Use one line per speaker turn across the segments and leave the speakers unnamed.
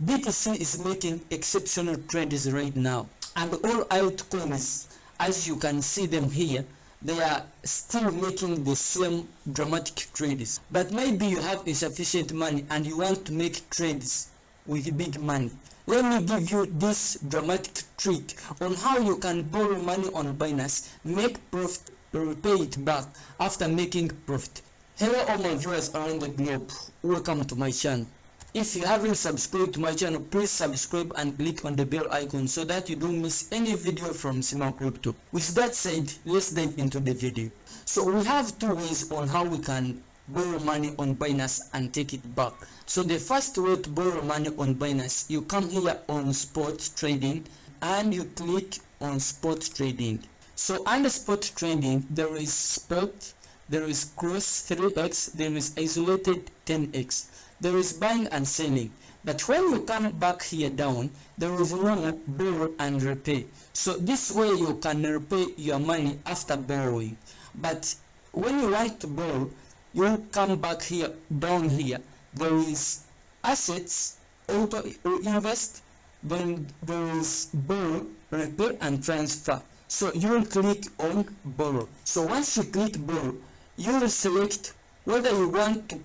BTC is making exceptional trades right now, and all altcoins, as you can see them here, they are still making the same dramatic trades. But maybe you have insufficient money and you want to make trades with big money. Let me give you this dramatic trick on how you can borrow money on Binance, make profit, repay it back after making profit. Hello all my viewers around the globe, welcome to my channel. If you haven't subscribed to my channel, please subscribe and click on the bell icon so that you don't miss any video from Simon Crypto. With that said, let's dive into the video. So we have two ways on how we can borrow money on Binance and take it back. So the first way to borrow money on Binance, you come here on spot trading and you click on spot trading. So under spot trading, there is spot, there is cross 3x, there is isolated 10x. There is buying and selling, but when you come back here down, there is no borrow and repay. So this way you can repay your money after borrowing. But when you want to borrow, you come back here down here. There is assets, auto invest, then there is borrow, repay and transfer. So you will click on borrow. So once you click borrow, you will select whether you want to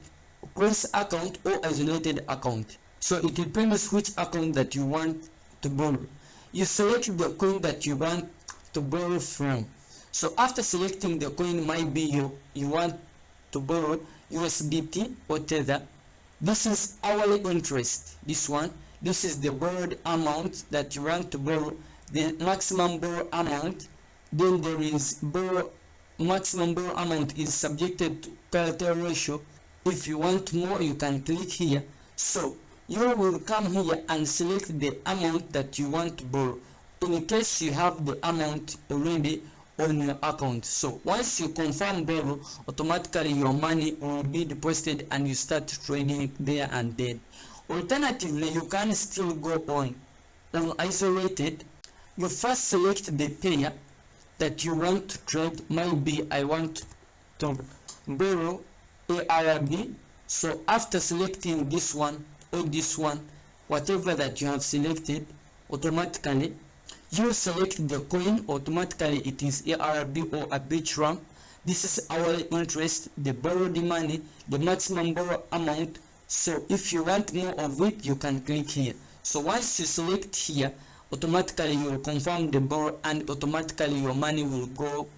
cross account or isolated account. So it depends which account that you want to borrow. You select the coin that you want to borrow from. So after selecting the coin, might be you want to borrow USDT or Tether. This is hourly interest. This one, this is the borrowed amount that you want to borrow, the maximum borrow amount. Then there is maximum borrow amount is subjected to parity ratio. If you want more, you can click here. So you will come here and select the amount that you want to borrow, in case you have the amount already on your account. So once you confirm borrow, automatically your money will be deposited and you start trading there and then. Alternatively, you can still go on isolated. You first select the pair that you want to trade. Maybe I want to borrow ARB. So after selecting this one or this one, whatever that you have selected, automatically you select the coin. Automatically it is ARB or a Bitget. This is hourly interest, the borrowed money, the maximum borrow amount. So if you want more of it, you can click here. So once you select here, automatically you will confirm the borrow and automatically your money will go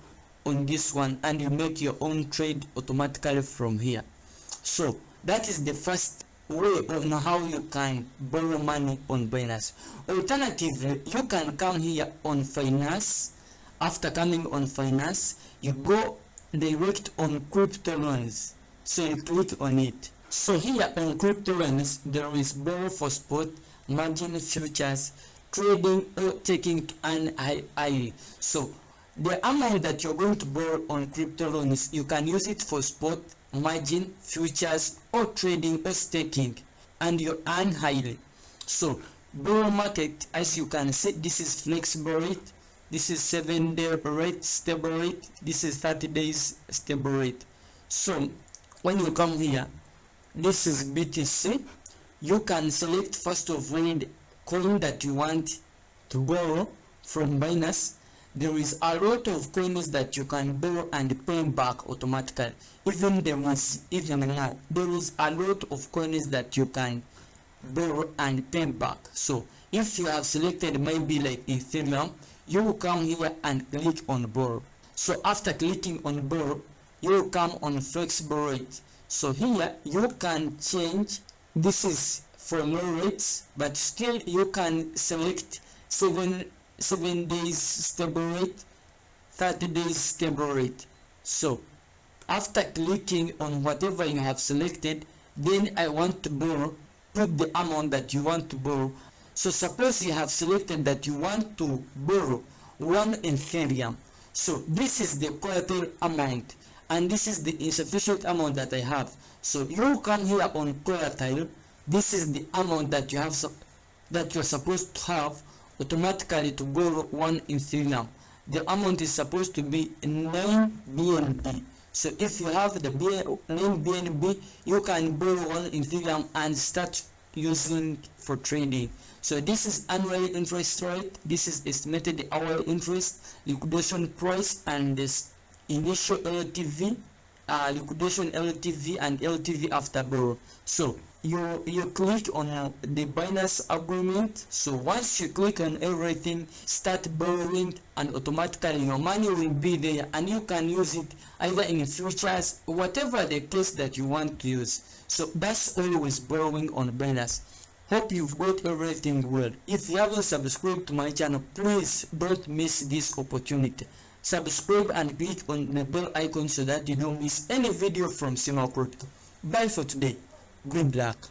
on this one and you make your own trade automatically from here. So that is the first way on how you can borrow money on Binance. Alternatively, you can come here on finance. After coming on finance, you go direct on crypto loans. So you click on it. So here on crypto loans, there is borrow for spot, margin, futures, trading or taking to an II. So the amount that you're going to borrow on crypto loans, you can use it for spot, margin, futures or trading or staking, and you earn highly. So borrow market, as you can see, this is flexible rate, this is 7-day rate, stable rate, this is 30 days stable rate. So when you come here, this is BTC. You can select first of all the coin that you want to borrow from Binance. There is a lot of coins that you can borrow and pay back automatically. Even now, there is a lot of coins that you can borrow and pay back. So if you have selected maybe like Ethereum, you will come here and click on borrow. So after clicking on borrow, you will come on flexible rate. So here you can change. This is for low rates, but still you can select 7 days stable rate, 30 days stable rate. So after clicking on whatever you have selected, then I want to borrow, put the amount that you want to borrow. So suppose you have selected that you want to borrow 1 Ethereum. So this is the total amount and this is the insufficient amount that I have. So you come here on quartile. This is the amount that you have, that you're supposed to have automatically to borrow 1 Ethereum. The amount is supposed to be 9 BNB. So if you have the 9 BNB, you can borrow 1 Ethereum and start using for trading. So this is annual interest rate, this is estimated hourly interest, liquidation price, and this initial LTV, liquidation LTV, and LTV after borrow. So you click on the Binance agreement. So once you click on everything, start borrowing, and automatically your money will be there, and you can use it either in futures, whatever the case that you want to use. So that's always borrowing on Binance. Hope you've got everything well. If you haven't subscribed to my channel, please don't miss this opportunity. Subscribe and click on the bell icon so that you don't miss any video from Sima Crypto. Bye for today. Good luck.